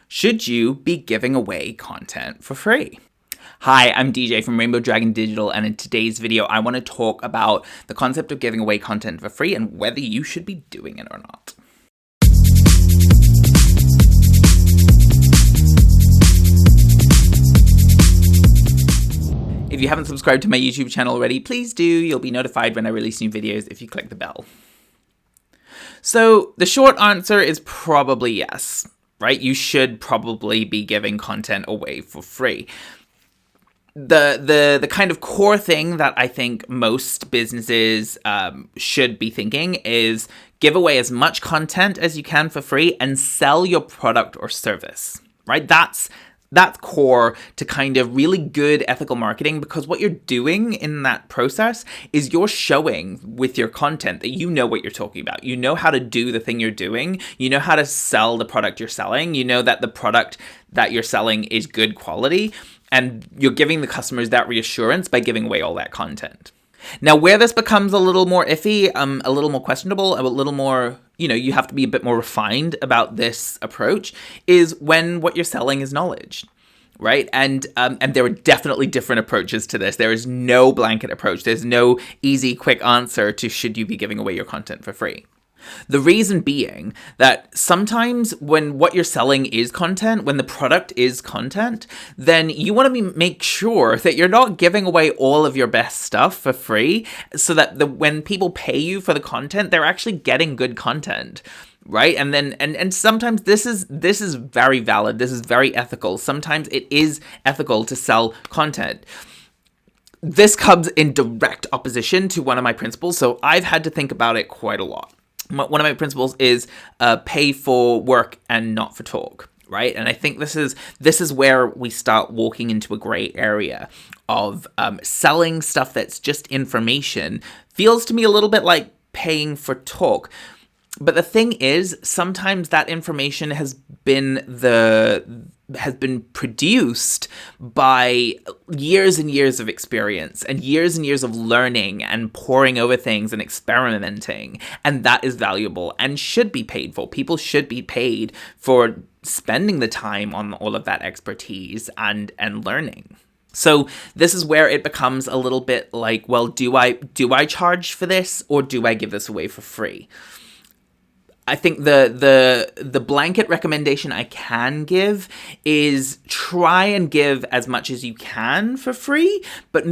Should you be giving away content for free? Hi, I'm DJ from Rainbow Dragon Digital, and in today's video, I want to talk about the concept of giving away content for free and whether you should be doing it or not. If you haven't subscribed to my YouTube channel already, please do. You'll be notified when I release new videos if you click the bell. So the short answer is probably yes, right? You should probably be giving content away for free. The kind of core thing that I think most businesses should be thinking is give away as much content as you can for free and sell your product or service, right? That's core to kind of really good ethical marketing, because what you're doing in that process is you're showing with your content that you know what you're talking about. You know how to do the thing you're doing. You know how to sell the product you're selling. You know that the product that you're selling is good quality, and you're giving the customers that reassurance by giving away all that content. Now, where this becomes a little more iffy, a little more questionable, a little more, you have to be a bit more refined about this approach, is when what you're selling is knowledge, right? And there are definitely different approaches to this. There is no blanket approach. There's no easy, quick answer to should you be giving away your content for free. The reason being that sometimes when what you're selling is content, when the product is content, then you want to make sure that you're not giving away all of your best stuff for free, so that when people pay you for the content, they're actually getting good content. Right? And then, and sometimes this is very valid. This is very ethical. Sometimes it is ethical to sell content. This comes in direct opposition to one of my principles. So I've had to think about it quite a lot. One of my principles is pay for work and not for talk, right? And I think this is where we start walking into a gray area of selling stuff that's just information. Feels to me a little bit like paying for talk. But the thing is, sometimes that information has been produced by years and years of experience and years of learning and poring over things and experimenting. And that is valuable and should be paid for. People should be paid for spending the time on all of that expertise and learning. So this is where it becomes a little bit like, well, do I charge for this, or do I give this away for free? I think the blanket recommendation I can give is try and give as much as you can for free, but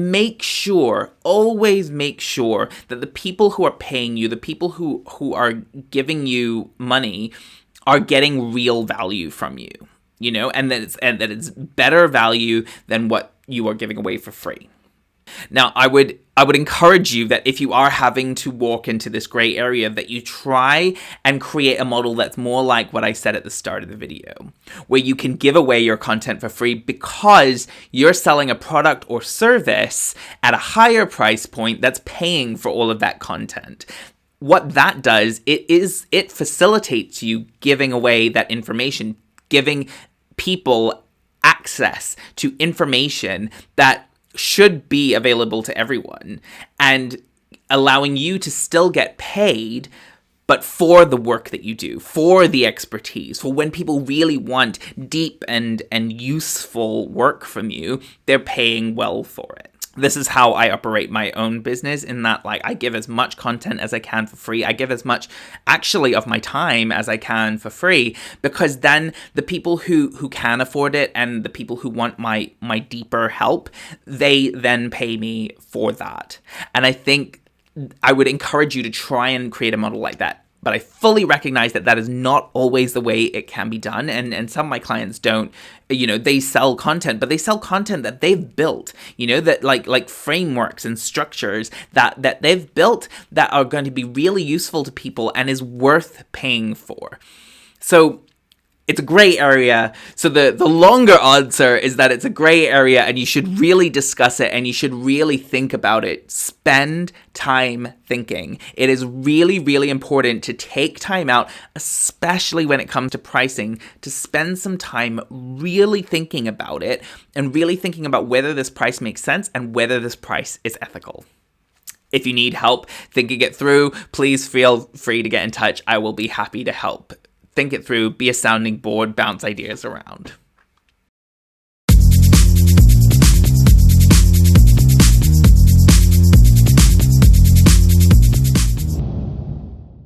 always make sure that the people who are paying you, the people who are giving you money, are getting real value from you, and that it's better value than what you are giving away for free. Now, I would encourage you that if you are having to walk into this gray area, that you try and create a model that's more like what I said at the start of the video, where you can give away your content for free because you're selling a product or service at a higher price point that's paying for all of that content. What that does, it facilitates you giving away that information, giving people access to information that should be available to everyone, and allowing you to still get paid, but for the work that you do, for the expertise, for when people really want deep and useful work from you, they're paying well for it. This is how I operate my own business, in that, like, I give as much content as I can for free. I give as much, actually, of my time as I can for free, because then the people who can afford it and the people who want my deeper help, they then pay me for that. And I think I would encourage you to try and create a model like that. But I fully recognize that is not always the way it can be done. And some of my clients don't, they sell content, but they sell content that they've built, that like frameworks and structures that they've built that are going to be really useful to people and is worth paying for. So it's a gray area. So the longer answer is that it's a gray area, and you should really discuss it, and you should really think about it. Spend time thinking. It is really, really important to take time out, especially when it comes to pricing, to spend some time really thinking about it and really thinking about whether this price makes sense and whether this price is ethical. If you need help thinking it through, please feel free to get in touch. I will be happy to help. think it through, be a sounding board, bounce ideas around.